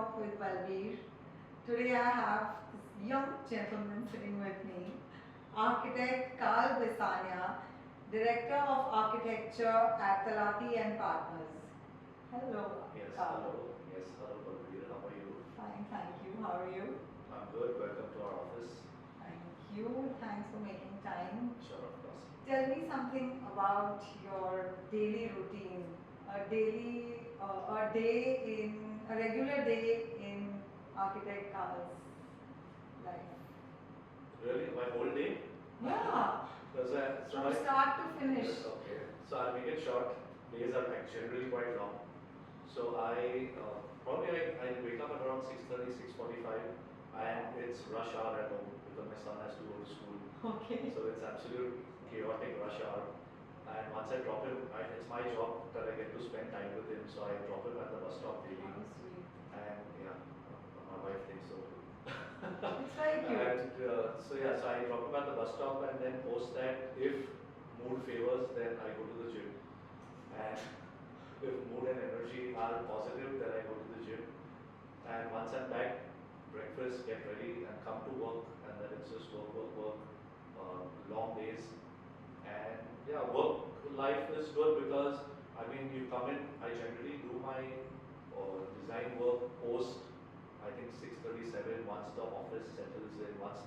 Talk with Bulbeer. Today I have this young gentleman sitting with me, architect Carl Bhesania, Director of Architecture at Talati and Partners. Hello, Yes, Carl. hello. Yes, hello, Bulbeer. How are you? Fine, thank you. How are you? I'm good. Welcome to our office. Thank you. Thanks for making time. Sure, of course. Tell me something about your daily routine. A regular day in architect Carl's life. Really, my whole day? Yeah. From start to finish. Yes, okay. So I'll make it short. Days are like generally quite long. So I I wake up at around 6:30, 6:45, and it's rush hour at home because my son has to go to school. Okay. So it's absolute chaotic rush hour. And once I drop him, it's my job that I get to spend time with him. So I drop him at the bus stop daily. Oh, sweet. And yeah, my wife thinks so too. It's very cute. And so I drop him at the bus stop, and then post that, if mood favors, then I go to the gym. And if mood and energy are positive, then I go to the gym. And once I'm back, breakfast, get ready, and come to work, and then it's just work, work, work, long days. And yeah, work life is good because I mean, you come in, I generally do my design work post, I think 6:37, once the office settles in, once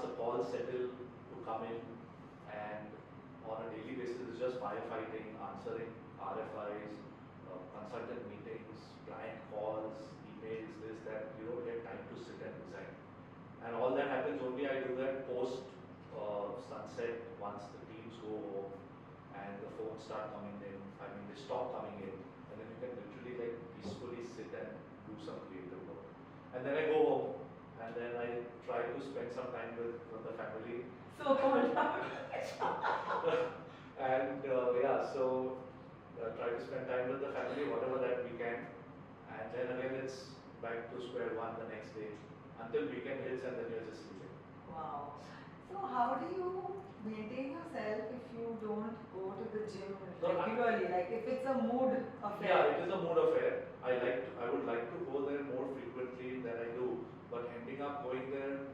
the calls settle to come in, and on a daily basis it's just firefighting, answering RFIs, consultant meetings, client calls, emails, this, that. You don't get time to sit and design. And all that happens only, I do that post sunset, once the teams go home and the phones start coming in. I mean, they stop coming in, and then you can literally like peacefully sit and do some creative work. And then I go home, and then I try to spend some time with the family. So cold. And so try to spend time with the family, whatever that we can. And then again, it's back to square one the next day until weekend hits, and then you're just sleeping. Wow. So how do you maintain yourself if you don't go to the gym regularly? Like if it's a mood affair? Yeah, it is a mood affair. I would like to go there more frequently than I do, but ending up going there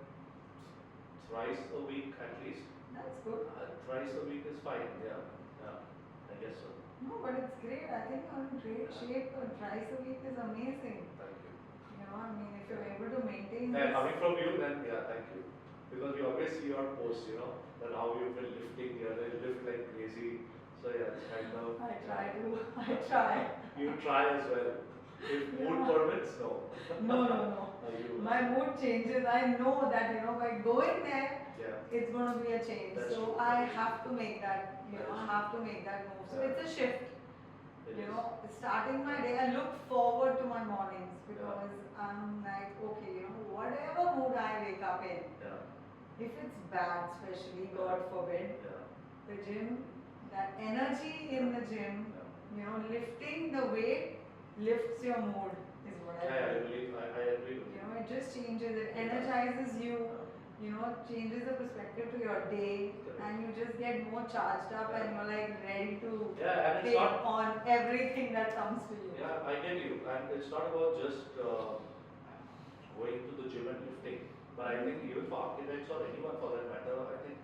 thrice a week at least. That's good. Thrice a week is fine. Yeah, I guess so. No, but it's great. I think you're in great shape. Thrice a week is amazing. Thank you. You know, I mean, if you're able to maintain Yeah, this. coming from you, then yeah, thank you. Because we always see your posts, that how you've been lifting, you lift like crazy. So yeah, it's kind of. I try. You try as well. If mood permits, no. No. My mood changes. I know that, by going there, it's going to be a change. That's so true. I have to make that, I have to make that move. So it's a shift. Starting my day, I look forward to my mornings because I'm like, okay, whatever mood I wake up in, if it's bad, especially, God forbid, the gym, that energy in the gym, lifting the weight lifts your mood is what I believe. I agree with you. It just changes, it energizes you, changes the perspective to your day, and you just get more charged up and you're like ready to take on everything that comes to you. Yeah, I get you. And it's not about just going to the gym and lifting, but I think even for architects or anyone for that matter, I think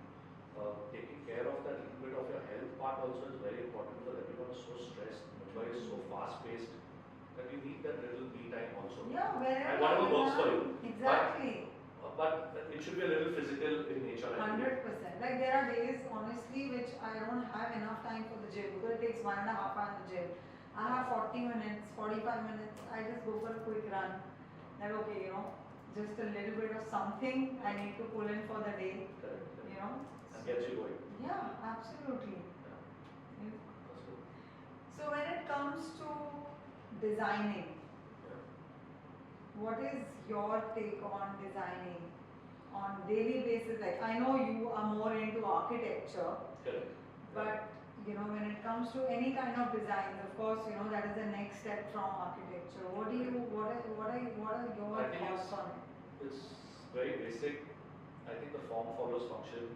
taking care of that little bit of your health part also is very important because everyone is so stressed. Mumbai is so fast paced that you need that little me time also. Yeah, wherever and whatever works for you. Exactly. But it should be a little physical in nature. 100%. Like there are days, honestly, which I don't have enough time for the gym because it takes 1.5 hours in the gym. I have 40 minutes, 45 minutes. I just go for a quick run. Like okay, just a little bit of something I need to pull in for the day. Correct. And So, get you going. yeah, absolutely. Yeah. That's good. So when it comes to designing, what is your take on designing on daily basis? Like I know you are more into architecture, Correct. but when it comes to any kind of designs, of course, that is the next step from architecture. What are your I think thoughts on it? It's very basic. I think the form follows function.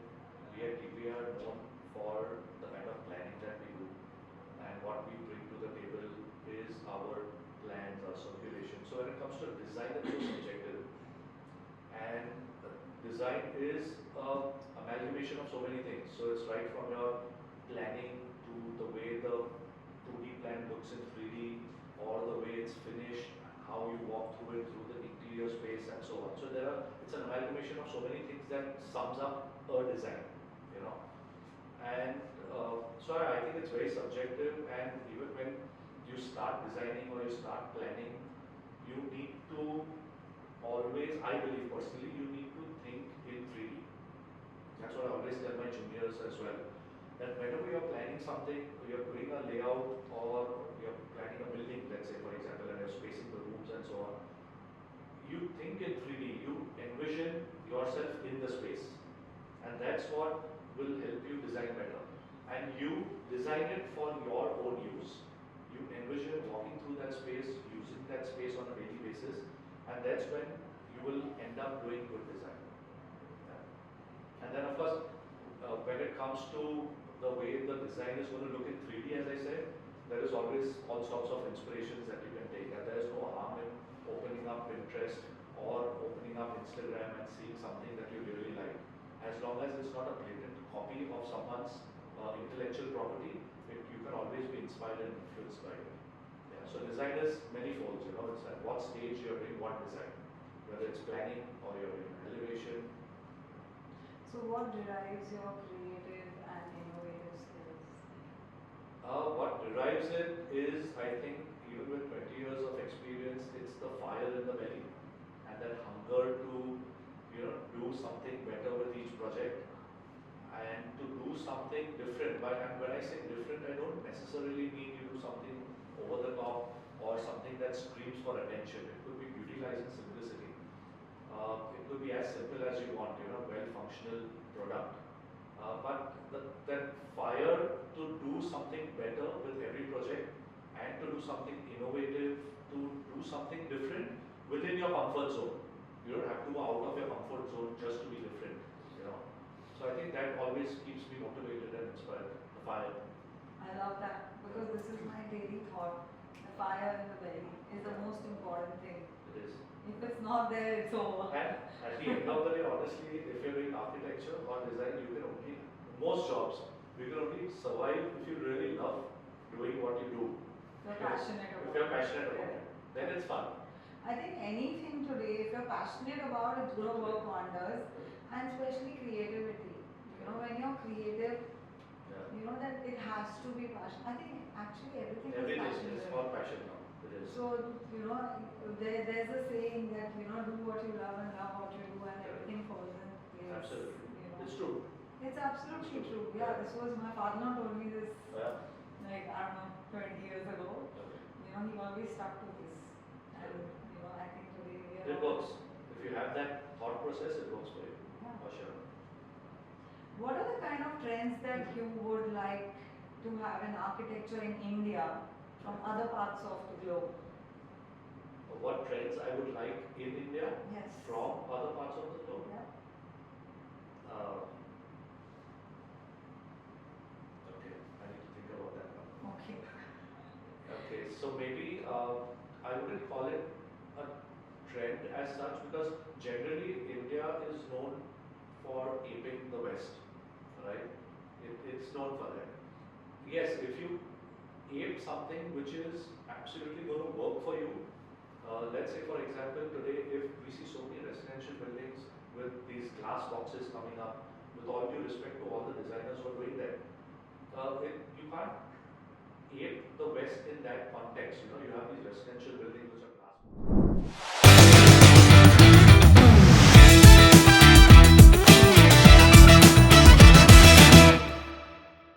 We at DP are known for the kind of planning that we do, and what we bring to the table is our plans, our circulation. So when it comes to design, it's so subjective. And design is a amalgamation of so many things. So it's right from your planning to the way the 2D plan looks in 3D, or the way it's finished, how you walk through it, through the interior space, and so on. So it's an amalgamation of so many things that sums up a design, you know. And so I think it's very subjective, and even when you start designing or you start planning, you need to always, I believe personally, you need to think in 3D. That's what I always tell my juniors as well. That whenever you're planning something, you're doing a layout or you're planning a building, let's say for example, and you're spacing the rooms and so on, you think in 3D, you envision yourself in the space. And that's what will help you design better. And you design it for your own use. You envision walking through that space, using that space on a daily basis, and that's when you will end up doing good design. Yeah. And then of course, when it comes to the way the design is going to look in 3D, as I said, there is always all sorts of inspirations that you can take, and there is no harm in opening up Pinterest or opening up Instagram and seeing something that you really like. As long as it's not a blatant copy of someone's intellectual property, you can always be inspired and influenced by it. Yeah. So design is manifold, you know, it's at what stage you're doing what design, whether it's planning or you're doing elevation. So what derives your creative and innovative skills? What derives it is, I think, even with 20 years of experience, it's the fire in the belly and that hunger to, you know, do something better with each project and to do something different. And when I say different, I don't necessarily mean you do something over the top or something that screams for attention. It could be utilizing simplicity. It could be as simple as you want, you know, well-functional product. But that fire to do something better with every project and to do something innovative, to do something different within your comfort zone. You don't have to go out of your comfort zone just to be different, you know. So I think that always keeps me motivated and inspired, the fire. I love that, because this is my daily thought. The fire in the belly is the most important thing. It is. If it's not there, it's over. And at the end of the day, honestly, if you're doing architecture or design, you can only, most jobs, you can only survive if you really love doing what you do. You're passionate about it. If you're passionate about it, then it's fun. I think anything today, if you're passionate about it, it's going to work wonders, and especially creativity. You know, when you're creative, you know that it has to be passion. I think actually everything is for passion now. It is. So, you know, there's a saying that, you know, do what you love and love what you do, and everything falls in place. Absolutely. You know. It's true. It's absolutely true. Yeah, this was my father told me this, like, I don't know, 20 years ago. Okay. You know, he always stuck to this. And, you know, I think today we are. It works. If you have that thought process, it works for you. Yeah. For sure. What are the kind of trends that you would like to have in architecture in India from other parts of the globe? What trends I would like in India Yes. from other parts of the globe? Yeah. Okay, I need to think about that one. Okay. Okay, so maybe I wouldn't call it a trend as such, because generally India is known for aping the West, right? It's known for that. Yes, if you ape something which is absolutely going to work for you, let's say for example today, if we see so many residential buildings with these glass boxes coming up, with all due respect to all the designers who are doing that, you can't ape the West in that context. You know, you have these residential